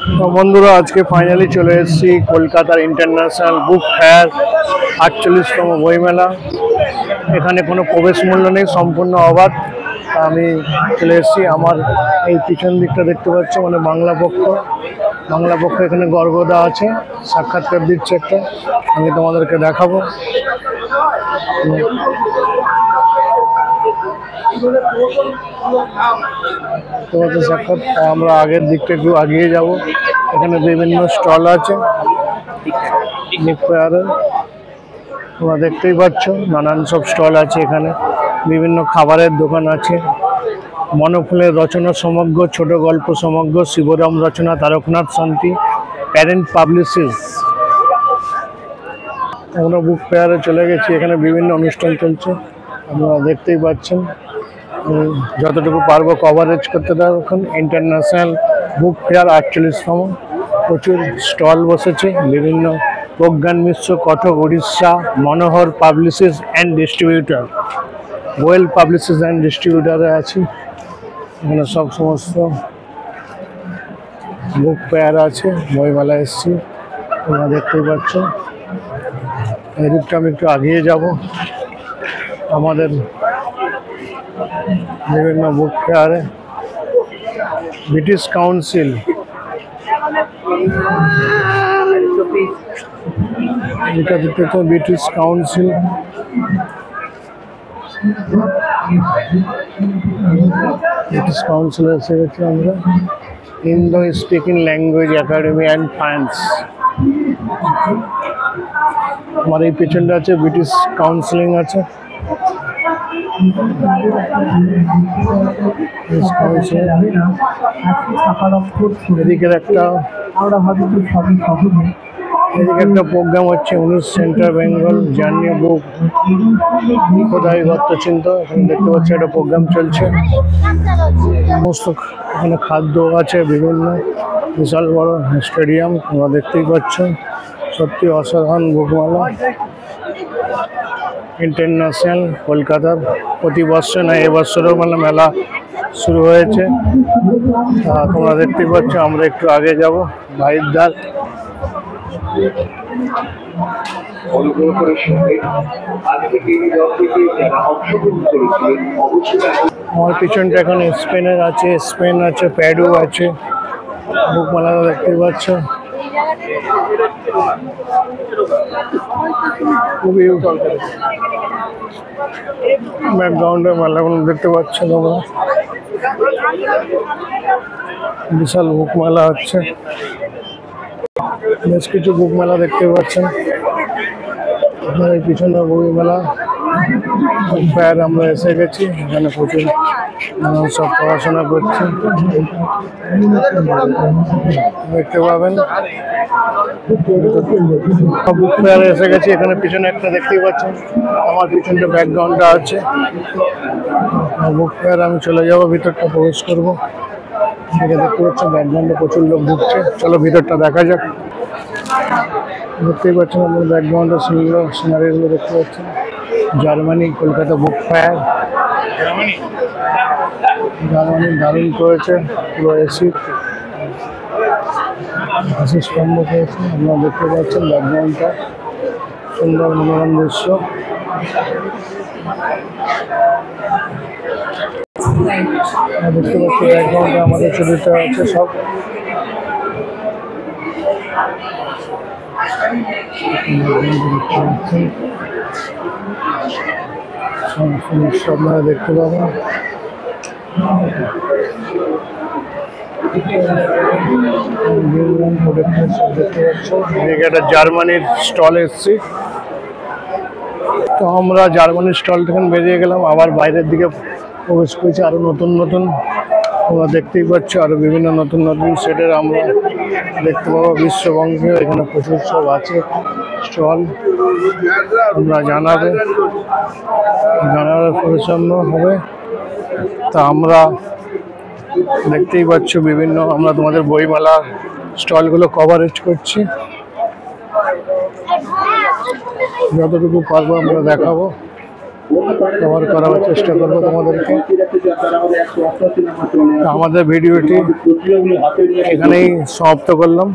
তো বন্ধুরা আজকে ফাইনালি চলে এসেছি কলকাতার ইন্টারন্যাশনাল বুক ফেয়ার ৪৮তম বইমেলা। এখানে কোনো প্রবেশ মূল্য নেই, সম্পূর্ণ অবাধ। আমি চলে এসেছি। আমার এই পিছন দিকটা দেখতে পাচ্ছ, মানে বাংলা পক্ষ এখানে গর্গদা আছে, সাক্ষাৎকার দিচ্ছে একটা, আমি তোমাদেরকে দেখাবো। তোমাদের সাক্ষাৎ আমরা আগের দিকটা একটু এগিয়ে যাব। এখানে বিভিন্ন স্টল আছে বুক ফেয়ারের, তোমরা দেখতেই পাচ্ছ নানান সব স্টল আছে। এখানে বিভিন্ন খাবারের দোকান আছে। মনফুলের রচনা সমগ্র, ছোট গল্প সমগ্র, শিবরাম রচনা, তারকনাথ শান্তি, প্যারেন্ট পাবলিশার্স। আমরা বুক ফেয়ারে চলে গেছি। এখানে বিভিন্ন অনুষ্ঠান চলছে, আপনারা দেখতেই পাচ্ছেন। যতটুকু পারবো কভারেজ করতে থাকুন। ইন্টারন্যাশনাল বুক ফেয়ার ৪৮তম, প্রচুর স্টল বসেছে। বিভিন্ন Pragyan Mishra, Cuttack, Orissa, Manohar publishers and distributor, well publishers and ডিস্ট্রিবিউটারে আছি। এখানে সমস্ত বুক ফেয়ার আছে, বইমেলা এসেছি, তোমরা দেখতেই পাচ্ছ। এদিকটা আমি একটু এগিয়ে যাব। আমাদের বিভিন্ন বুক ফেয়ারে ব্রিটিশ কাউন্সিল, এটা দিতে তো ব্রিটিশ কাউন্সিল, এসে গেছি আমরা। Indo speaking language academy and France. আমার এই পেছনটা আছে ব্রিটিশ কাউন্সিলিং আছে। এদিকে একটা প্রোগ্রাম হচ্ছে, ১৯ সেন্ট্রাল বেঙ্গল জার্নি বুক খোদাই চিন্তা। এখানে দেখতে পাচ্ছি একটা প্রোগ্রাম চলছে। সমস্ত এখানে খাদ্য আছে, বিভিন্ন বিশাল বড় স্টেডিয়াম, তোমরা দেখতেই পাচ্ছ। সত্যি অসাধারণ বুকমেলা। ইন্টারন্যাশনাল কলকাতার প্রতি বছর না, এবছরও মানে মেলা শুরু হয়েছে। তোমরা দেখতেই পাচ্ছ। আমরা একটু আগে যাব, বাইরের দ্বার। আমার পিছনটা এখন স্পেনের আছে, স্পেন আছে, প্যাডু আছে। বুকমেলা দেখতেই পাচ্ছ, খুবই ব্যাকগ্রাউন্ডে মেলাগুলো দেখতে পাচ্ছ তোমরা। বিশাল বুক মেলা হচ্ছে, বেশ কিছু বুক মেলা দেখতে পাচ্ছেন। আপনার এই পিছনে বই মেলা বুক ফেয়ার আমরা এসে গেছি। এখানে প্রচুর সব পড়াশোনা করছে, দেখতে পাবেন। বুক ফেয়ারে এসে গেছি। এখানে পিছনে একটা দেখতেই পাচ্ছেন, আমার পিছনটা ব্যাকগ্রাউন্ডটা আছে। বুক ফেয়ার আমি চলে যাব, ভিতরটা প্রবেশ করবো। সেটা দেখতে পাচ্ছ ব্যাকগ্রাউন্ডে প্রচুর লোক ঢুকছে। চলো ভিতরটা দেখা যাক। দেখতেই পাচ্ছেন আপনার ব্যাকগ্রাউন্ডে সিনারিগুলো দেখতে পাচ্ছেন। Germany, Kolkata book fair. Germany দারুণ করেছে, পুরো এসি স্তম্ভ করেছে। আপনারা দেখতে পাচ্ছেন ব্যাকগ্রাউন্ডটা, সুন্দর মনোরম দৃশ্য। দেখতে পাচ্ছি ব্যাকগ্রাউন্ডে আমাদের ছবিটা আছে সব। আপনারা দেখতে পাবেন। একটা জার্মানির স্টল এসছি। তো আমরা জার্মানির স্টল থেকে বেরিয়ে গেলাম, আবার বাইরের দিকে প্রবেশ করেছি। আরো নতুন নতুন তোমরা দেখতেই পাচ্ছ, আরো বিভিন্ন নতুন নতুন সেটের আমরা দেখতে পাবো। বিশ্ববঙ্গে এখানে প্রচুর সব আছে স্টল। তোমরা জানাবে পরিচ্ছন্ন হবে। তা আমরা দেখতেই পাচ্ছ বিভিন্ন, আমরা তোমাদের বইমেলা স্টলগুলো কভারেজ করছি, যতটুকু পারবো আমরা দেখাবো। কভার করার চেষ্টা করবো তোমাদেরকে। আমাদের ভিডিওটি এখানেই সমাপ্ত করলাম।